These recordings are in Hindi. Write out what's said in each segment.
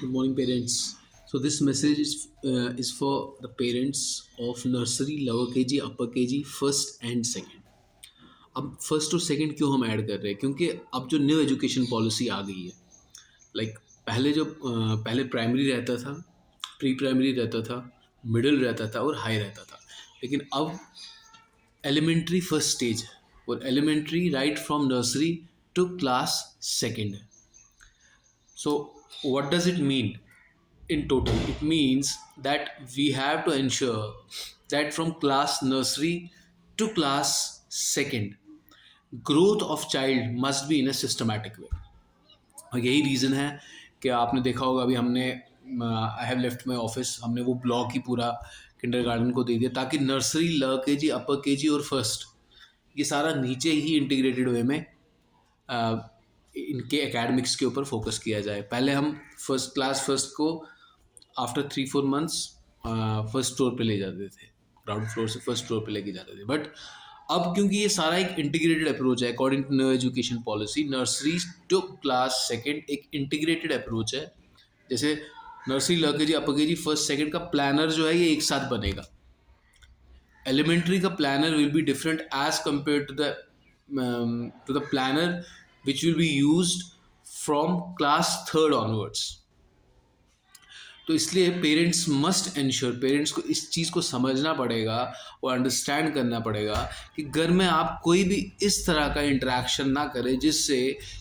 Good morning, parents. So this message is for the parents of nursery, lower KG, upper KG, first and second. अब फर्स्ट और सेकंड क्यों हम ऐड कर रहे हैं? क्योंकि अब जो न्यू एजुकेशन पॉलिसी आ गई है, लाइक पहले प्राइमरी रहता था, प्री प्राइमरी रहता था, मिडिल रहता था और हाई रहता था। लेकिन अब एलिमेंट्री फर्स्ट स्टेज है और elementary right from nursery to class second है। So, what does it mean in total? It means that we have to ensure that from class nursery to class second, growth of child must be in a systematic way. और यही रीज़न है कि आपने देखा होगा अभी हमने I have left my office, हमने वो ब्लॉक ही पूरा किंडरगार्टन को दे दिया ताकि nursery, lower KG, upper KG और फर्स्ट ये सारा नीचे ही इंटीग्रेटेड वे में इनके एकेडमिक्स के ऊपर फोकस किया जाए। पहले हम फर्स्ट को आफ्टर 3-4 मंथ्स फर्स्ट फ्लोर पे ले जाते थे, ग्राउंड फ्लोर से फर्स्ट फ्लोर पे लेके जाते थे। बट अब क्योंकि ये सारा एक इंटीग्रेटेड अप्रोच है, according to new education policy, nursery to class second एक इंटीग्रेटेड अप्रोच है। जैसे nursery, lower KG, upper KG, first second का प्लानर जो है ये एक साथ बनेगा। एलिमेंट्री का planner will be different as compare to the planner which will be used from class third onwards. तो इसलिए पेरेंट्स मस्ट एंश्योर, पेरेंट्स को इस चीज़ को समझना पड़ेगा और अंडरस्टैंड करना पड़ेगा कि घर में आप कोई भी इस तरह का इंटरेक्शन ना करें जिससे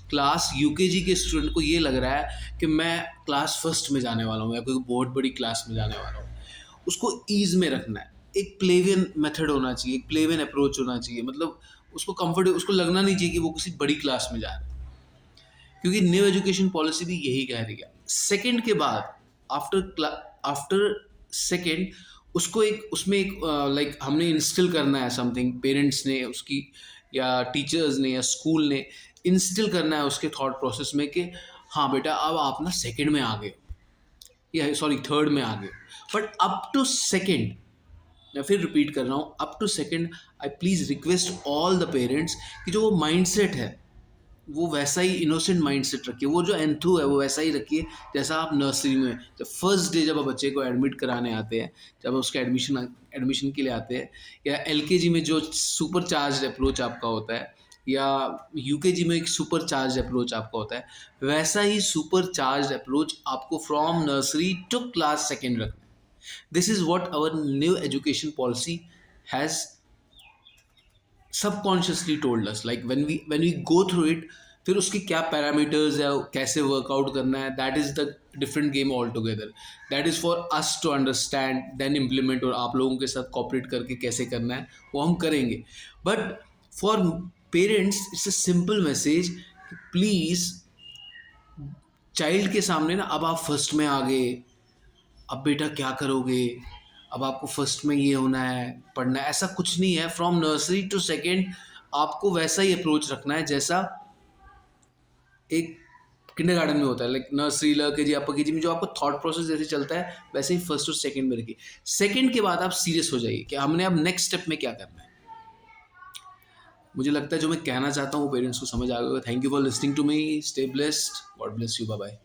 क्लास यूकेजी के स्टूडेंट को ये लग रहा है कि मैं क्लास फर्स्ट में जाने वाला हूँ या कोई बहुत बड़ी क्लास में जाने वाला हूँ। उसको ईज में रखना है, एक प्लेवियन मेथड होना चाहिए, एक प्लेवियन अप्रोच होना चाहिए। मतलब उसको कंफर्ट, उसको लगना नहीं चाहिए कि वो किसी बड़ी क्लास में जा रहा है, क्योंकि न्यू एजुकेशन पॉलिसी भी यही कह रही है। सेकंड के बाद आफ्टर सेकंड उसको उसमें एक लाइक हमने इंस्टिल करना है समथिंग, पेरेंट्स ने उसकी या टीचर्स ने या स्कूल ने इंस्टिल करना है उसके थॉट प्रोसेस में कि हाँ बेटा अब आप ना सेकंड में आ गए या सॉरी थर्ड में आ गए। बट अप टू सेकंड, मैं फिर रिपीट कर रहा हूँ, up to second I please request all the parents कि जो वो माइंडसेट है वो वैसा ही इनोसेंट माइंडसेट रखिए, वो जो एंथू है वो वैसा ही रखिए जैसा आप नर्सरी में जब फर्स्ट डे जब आप बच्चे को एडमिट कराने आते हैं, जब उसके एडमिशन के लिए आते हैं, या एलकेजी में जो सुपर चार्ज अप्रोच आपका होता है या यूकेजी में एक सुपर चार्ज अप्रोच आपका होता है, वैसा ही सुपर चार्ज अप्रोच आपको from nursery to class second रखना है। This is what our new education policy has subconsciously told us. Like when we go through it, फिर उसके क्या पैरामीटर्स है, कैसे वर्कआउट करना है, that is the different game all together. That is for us to understand then implement, और आप लोगों के साथ कॉपरेट करके कैसे करना है वो हम करेंगे। But for parents it's a simple message, please child के सामने ना अब आप फर्स्ट में आ गए, अब बेटा क्या करोगे, अब आपको फर्स्ट में ये होना है, पढ़ना है, ऐसा कुछ नहीं है। फ्रॉम नर्सरी टू सेकेंड आपको वैसा ही अप्रोच रखना है जैसा एक किंडरगार्टन में होता है। Like nursery, lower KG, upper KG में जो आपको थॉट प्रोसेस जैसे चलता है वैसे ही फर्स्ट और सेकेंड में रखिए। सेकेंड के बाद आप सीरियस हो जाइए कि हमने अब नेक्स्ट स्टेप में क्या करना है। मुझे लगता है जो मैं कहना चाहता हूँ वो पेरेंट्स को समझ आ गया। Thank you for listening to me, stay blessed, God bless you, bye bye.